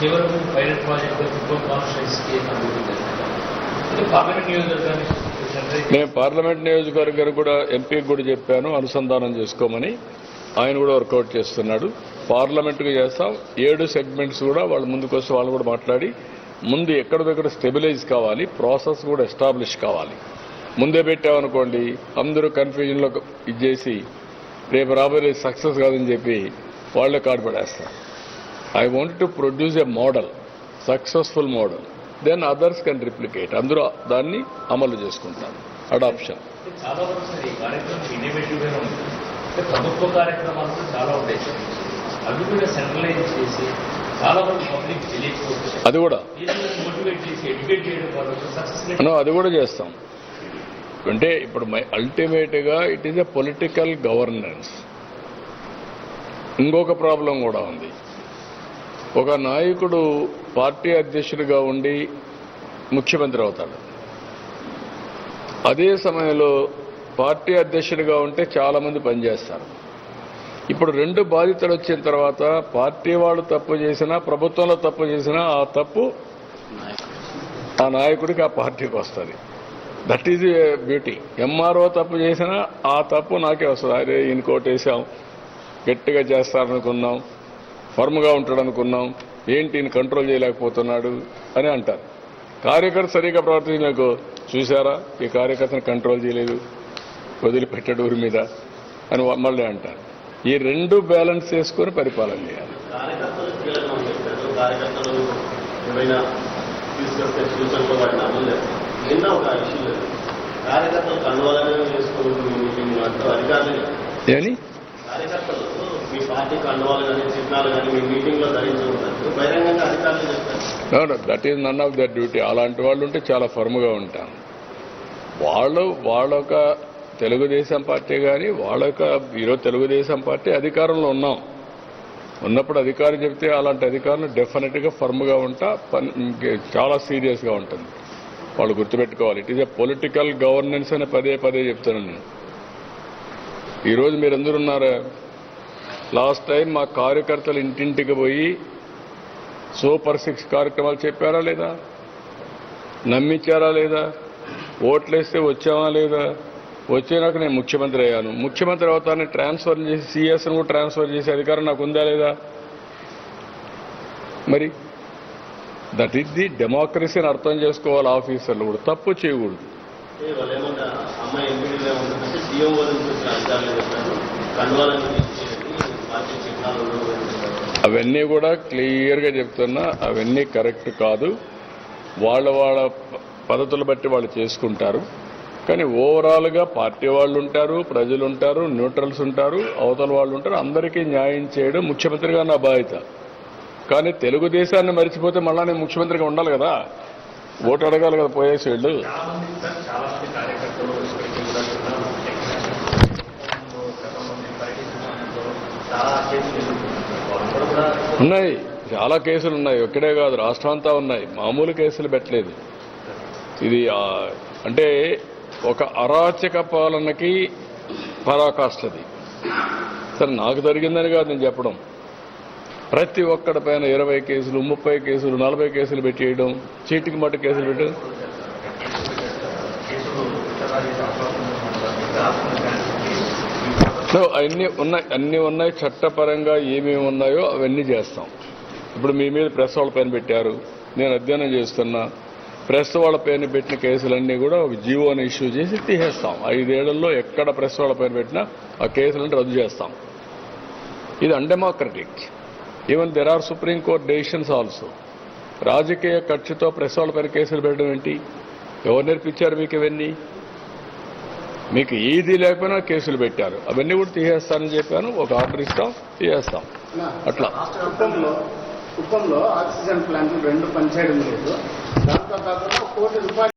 కేవలం pilot project football కాన్స్టిట్యూన్సీకి parliament నియోజకవర్గాన్ని నేను పార్లమెంట్ నియోజకవర్గానికి కూడా ఎంపీకి కూడా చెప్పాను అనుసంధానం చేసుకోమని. ఆయన కూడా వర్కౌట్ చేస్తున్నాడు. పార్లమెంట్కి చేస్తాం. 7 సెగ్మెంట్స్ కూడా వాళ్ళ ముందుకు వస్తే వాళ్ళు కూడా మాట్లాడి ముందు ఎక్కడ దగ్గర స్టెబిలైజ్ కావాలి, ప్రాసెస్ కూడా ఎస్టాబ్లిష్ కావాలి. ముందే పెట్టామనుకోండి అందరూ కన్ఫ్యూజన్లో ఇది చేసి రేపు రాబోయే సక్సెస్ కాదని చెప్పి వాళ్ళే కార్డు పడేస్తారు. I want to produce a model, successful model, then others can replicate. అందరూ దాన్ని అమలు చేసుకుంటారు. అడాప్షన్ చాలా వరకు సార్ ఈ కార్యక్రమం ఇన్నోవేటివ్గా ఉంటుంది. ప్రభుత్వ కార్యక్రమాలు చాలా ఉంటాయి సార్, అవి కూడా సెంట్రలైజ్ చేసి చాలా వరకు పబ్లిక్ తెలియకపోతే అది కూడా మోటివేట్ చేసి ఎడ్యుకేట్ చేయడం వల్ల సక్సెస్ అది కూడా చేస్తాం. అంటే ఇప్పుడు అల్టిమేట్గా it is a political governance. ఇంకొక ప్రాబ్లం కూడా ఉంది. ఒక నాయకుడు పార్టీ అధ్యక్షుడిగా ఉండి ముఖ్యమంత్రి అవుతాడు. అదే సమయంలో పార్టీ అధ్యక్షుడిగా ఉంటే చాలా మంది పనిచేస్తారు. ఇప్పుడు 2 బాధ్యతలు వచ్చిన తర్వాత పార్టీ వాళ్ళు తప్పు చేసినా ప్రభుత్వంలో తప్పు చేసినా ఆ తప్పు ఆ నాయకుడికి ఆ పార్టీకి వస్తుంది. That is beauty. ఎంఆర్ఓ తప్పు చేసినా ఆ తప్పు నాకే వస్తుంది. అరే ఈయన కోటేసాం, గట్టిగా చేస్తారనుకున్నాం, ఫర్మ్గా ఉంటాడు అనుకున్నాం, ఏంటి ఈయన కంట్రోల్ చేయలేకపోతున్నాడు అని అంటారు. కార్యకర్త సరిగ్గా ప్రవర్తించలేకో చూసారా ఈ కార్యకర్తను కంట్రోల్ చేయలేదు, వదిలిపెట్టాడు ఊరి మీద అని మళ్ళీ అంటారు. ఈ 2 బ్యాలెన్స్ చేసుకొని పరిపాలన చేయాలి. Any that is none of that duty. అలాంటి వాళ్ళు ఉంటే చాలా ఫర్మ్గా ఉంటాను. వాళ్ళొక తెలుగుదేశం పార్టీ కానీ వాళ్ళొక ఈరోజు తెలుగుదేశం పార్టీ అధికారంలో ఉన్నప్పుడు అధికారం చెప్తే అలాంటి అధికారులు డెఫినెట్గా ఫర్మ్గా ఉంటా, చాలా సీరియస్గా ఉంటుంది. వాళ్ళు గుర్తుపెట్టుకోవాలి. It is a political governance అని పదే పదే చెప్తాను నేను. ఈరోజు మీరందరూ ఉన్నారా? లాస్ట్ టైం మా కార్యకర్తలు ఇంటింటికి పోయి సూపర్ 6 కార్యక్రమాలు చెప్పారా లేదా? నమ్మించారా లేదా? ఓట్లేస్తే వచ్చామా లేదా? వచ్చేనాక నేను ముఖ్యమంత్రి అయ్యాను. ముఖ్యమంత్రి అవుతాన్ని ట్రాన్స్ఫర్ చేసి సిఎస్ను కూడా ట్రాన్స్ఫర్ చేసే అధికారం నాకు ఉందా లేదా? మరి దట్ ఈస్ ది డెమోక్రసీని అర్థం చేసుకోవాలి. ఆఫీసర్లు కూడా తప్పు చేయకూడదు. అవన్నీ కూడా క్లియర్గా చెప్తున్నా, అవన్నీ కరెక్ట్ కాదు. వాళ్ళ పద్ధతులు బట్టి వాళ్ళు చేసుకుంటారు. కానీ ఓవరాల్గా పార్టీ వాళ్ళు ఉంటారు, ప్రజలు ఉంటారు, న్యూట్రల్స్ ఉంటారు, అవతల వాళ్ళు ఉంటారు. అందరికీ న్యాయం చేయడం ముఖ్యమంత్రిగా నా బాధ్యత. కానీ తెలుగుదేశాన్ని మర్చిపోతే మళ్ళా నేను ముఖ్యమంత్రిగా ఉండాలి కదా, ఓటు అడగాలి కదా పోయేసేళ్ళు. ఉన్నాయి, చాలా కేసులు ఉన్నాయి. ఒక్కడే కాదు, రాష్ట్రం అంతా ఉన్నాయి. మామూలు కేసులు పెట్టలేదు. ఇది అంటే ఒక అరాచక పాలనకి పరాకాష్ఠది. సరే నాకు జరిగిందని కాదు నేను చెప్పడం. ప్రతి ఒక్కడి పైన 20 కేసులు, 30 కేసులు, 40 కేసులు పెట్టేయడం, చీటికి మట్టు కేసులు పెట్టడం. అన్నీ ఉన్నాయి. చట్టపరంగా ఏమేమి ఉన్నాయో అవన్నీ చేస్తాం. ఇప్పుడు మీ మీద ప్రెస్ వాళ్ళ పైన పెట్టారు, నేను అధ్యయనం చేస్తున్నా. ప్రెస్ వాళ్ళ పైన పెట్టిన కేసులన్నీ కూడా ఒక జీవోని ఇష్యూ చేసి తీసేస్తాం. 5 ఏళ్లలో ఎక్కడ ప్రెస్ వాళ్ళ పైన పెట్టినా ఆ కేసులను రద్దు చేస్తాం. ఇది undemocratic. Even there are supreme court decisions also. రాజకీయ కక్షతో ప్రెస్ వాళ్ళ పైన కేసులు పెట్టడం ఏంటి? ఎవరు నేర్పించారు మీకు ఇవన్నీ? మీకు ఏది లేకపోయినా కేసులు పెట్టారు. అవన్నీ కూడా తీసేస్తానని చెప్పాను. ఒక ఆర్డర్ ఇస్తాం, తీసేస్తాం. అట్లా కుప్పంలో ఆక్సిజన్ ప్లాంట్లు 2 పనిచేయడం లేదు. దాంతో కాకుండా ₹1 కోటి